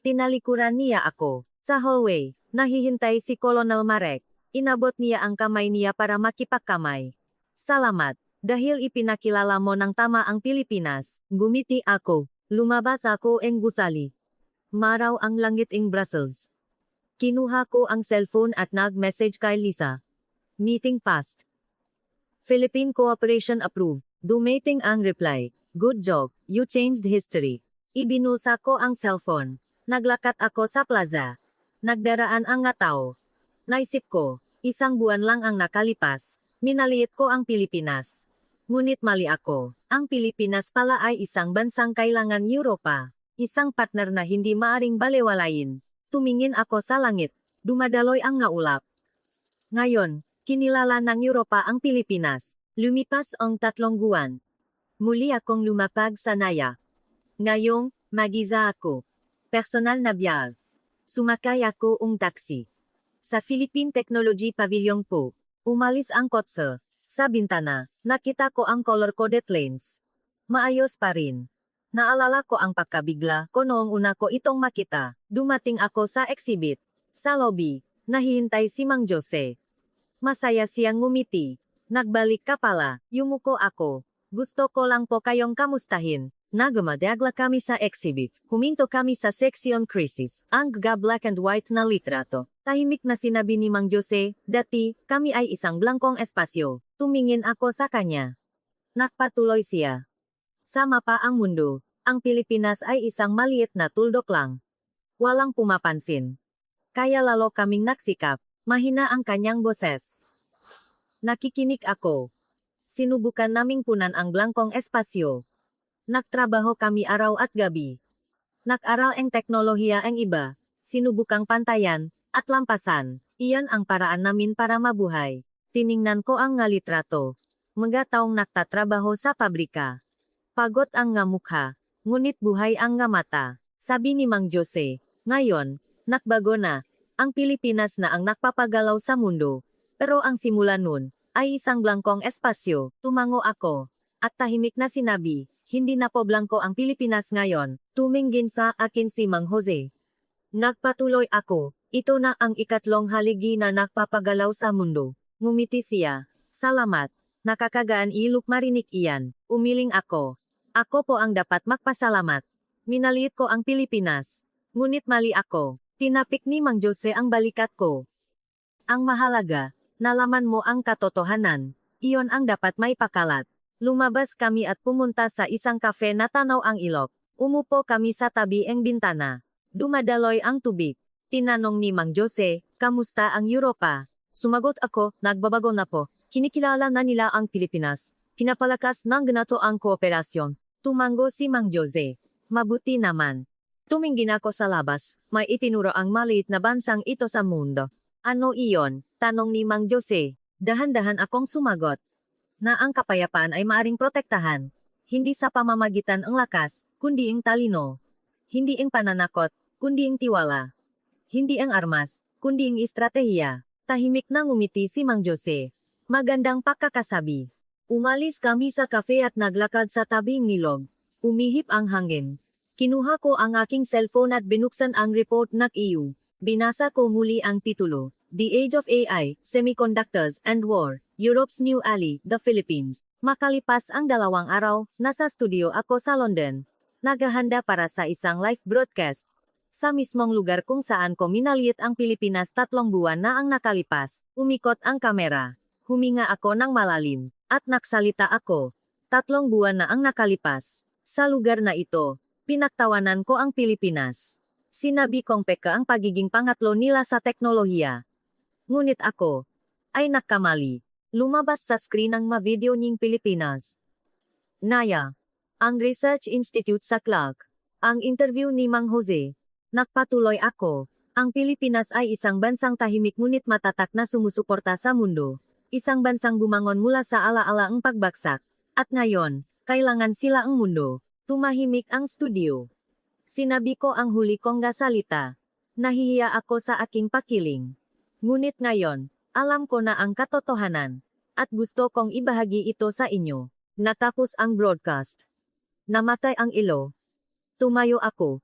Tinalikuran niya ako. Sa hallway, nahihintay si Colonel Marek. Inabot niya ang kamay niya para makipagkamay. Salamat, dahil ipinakilala mo ng tama ang Pilipinas. Gumiti ako. Lumabas ako ang gusali. Maraw ang langit ang Brussels. Kinuha ko ang cellphone at nag-message kay Lisa. Meeting passed. Philippine cooperation approved. Dumating ang reply. Good job, you changed history. Ibinusa ko ang cellphone. Naglakat ako sa plaza. Nagdaraan ang nga tao. Naisip ko, isang buwan lang ang nakalipas. Minaliit ko ang Pilipinas. Ngunit mali ako. Ang Pilipinas pala ay isang bansang kailangan Europa. Isang partner na hindi maaring balewalayin. Tumingin ako sa langit. Dumadaloy ang nga ulap. Ngayon, kinilala ng Europa ang Pilipinas. Lumipas ang 3 buwan. Muli akong lumapag sa Naya. Ngayong, mag-isa ako. Personal na biyal. Sumakay ako ang taxi. Sa Philippine Technology Pavilion po. Umalis ang kotse. Sa bintana, nakita ko ang color-coded lanes. Maayos pa rin. Naalala ko ang pagkabigla ko noong una ko itong makita. Dumating ako sa exhibit. Sa lobby, nahihintay si Mang Jose. Masaya siyang ngumiti. Nagbalik ka pala, yumuko ako. Gusto ko lang po kayong kamustahin. Nagmadagla kami sa exhibit. Huminto kami sa section crisis. Ang black and white na litrato. Tahimik na sinabi ni Mang Jose, dati, kami ay isang blankong espasyo. Tumingin ako sa kanya. Nakpatuloy siya. Sama pa ang mundo. Ang Pilipinas ay isang maliit na tuldok lang. Walang pumapansin. Kaya lalo kaming nagsikap. Mahina ang kanyang boses. Nakikinig ako. Sinubukan naming punan ang blankong espasyo. Nagtrabaho kami araw at gabi. Nag-aral ang teknolohiya ang iba. Sinubukang pantayan, at lampasan. Iyan ang paraan namin para mabuhay. Tiningnan ko ang nga litrato. Mga taong nagtatrabaho sa pabrika. Pagod ang nga mukha, ngunit buhay ang nga mata. Sabi ni Mang Jose, ngayon, nakbago na. Ang Pilipinas na ang nakpapagalaw sa mundo. Pero ang simula nun, ay isang blankong espasyo. Tumango ako. At tahimik na sinabi, hindi na po blanko ang Pilipinas ngayon. Tumingin sa akin si Mang Jose. Nagpatuloy ako. Ito na ang ikatlong haligi na nakpapagalaw sa mundo. Ngumiti siya. Salamat. Nakakagaan ilok marinig iyan. Umiling ako. Ako po ang dapat magpasalamat. Minaliit ko ang Pilipinas. Ngunit mali ako. Tinapik ni Mang Jose ang balikat ko. Ang mahalaga, nalaman mo ang katotohanan. Iyon ang dapat may pakalat. Lumabas kami at pumunta sa isang kafe na tanaw ang ilog. Umupo kami sa tabi ang bintana. Dumadaloy ang tubig. Tinanong ni Mang Jose, kamusta ang Europa? Sumagot ako, nagbabago na po. Kinikilala na nila ang Pilipinas. Pinapalakas ng ganito ang kooperasyon. Tumango si Mang Jose. Mabuti naman. Tumingin ako sa labas, may itinuro ang maliit na bansang ito sa mundo. Ano iyon? Tanong ni Mang Jose. Dahan-dahan akong sumagot. Na ang kapayapaan ay maaring protektahan. Hindi sa pamamagitan ang lakas, kundi ang talino. Hindi ang pananakot, kundi ang tiwala. Hindi ang armas, kundi ang estratehiya. Tahimik na ngumiti si Mang Jose. Magandang pagkakasabi. Umalis kami sa kafe at naglakad sa tabing nilog. Umihip ang hangin. Kinuha ko ang aking cellphone at binuksan ang report ng EU. Binasa ko muli ang titulo. The Age of AI, Semiconductors and War, Europe's New Ally, the Philippines. Makalipas ang 2 araw, nasa studio ako sa London. Naghahanda para sa isang live broadcast. Sa mismong lugar kung saan ko minaliit ang Pilipinas 3 buwan na ang nakalipas, umikot ang kamera. Huminga ako ng malalim, at nagsalita ako. 3 buwan na ang nakalipas. Sa lugar na ito, pinagtawanan ko ang Pilipinas. Sinabi kong peka ang pagiging pangatlo nila sa teknolohiya. Ngunit ako, ay nakamali. Lumabas sa screen ang ma-video ning Pilipinas. Naya, ang Research Institute sa Clark. Ang interview ni Mang Jose. Nagpatuloy ako. Ang Pilipinas ay isang bansang tahimik ngunit matatak na sumusuporta sa mundo. Isang bansang bumangon mula sa ala-alaang pagbagsak. At ngayon, kailangan sila ang mundo. Tumahimik ang studio. Sinabi ko ang huli kong gasalita. Nahihiya ako sa aking pakiling. Ngunit ngayon, alam ko na ang katotohanan. At gusto kong ibahagi ito sa inyo. Natapos ang broadcast. Namatay ang ilo. Tumayo ako.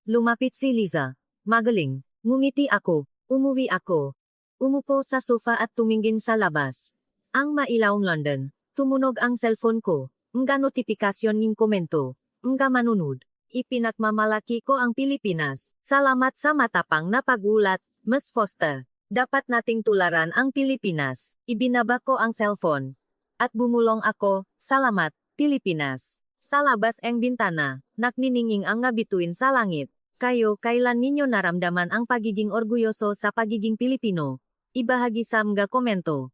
Lumapit si Liza. Magaling. Ngumiti ako. Umuwi ako. Umupo sa sofa at tumingin sa labas. Ang mailawng London. Tumunog ang cellphone ko. Mga notifikasyon ng komento. Mga manunod. Ipinagmamalaki ko ang Pilipinas. Salamat sa matapang na pagulat, Ms. Foster. Dapat nating tularan ang Pilipinas. Ibinaba ko ang cellphone. At bumulong ako, salamat, Pilipinas. Sa labas ang bintana, naknininging ang ngabituin sa langit. Kayo, kailan ninyo naramdaman ang pagiging orgulyoso sa pagiging Pilipino? Ibahagi sa mga komento.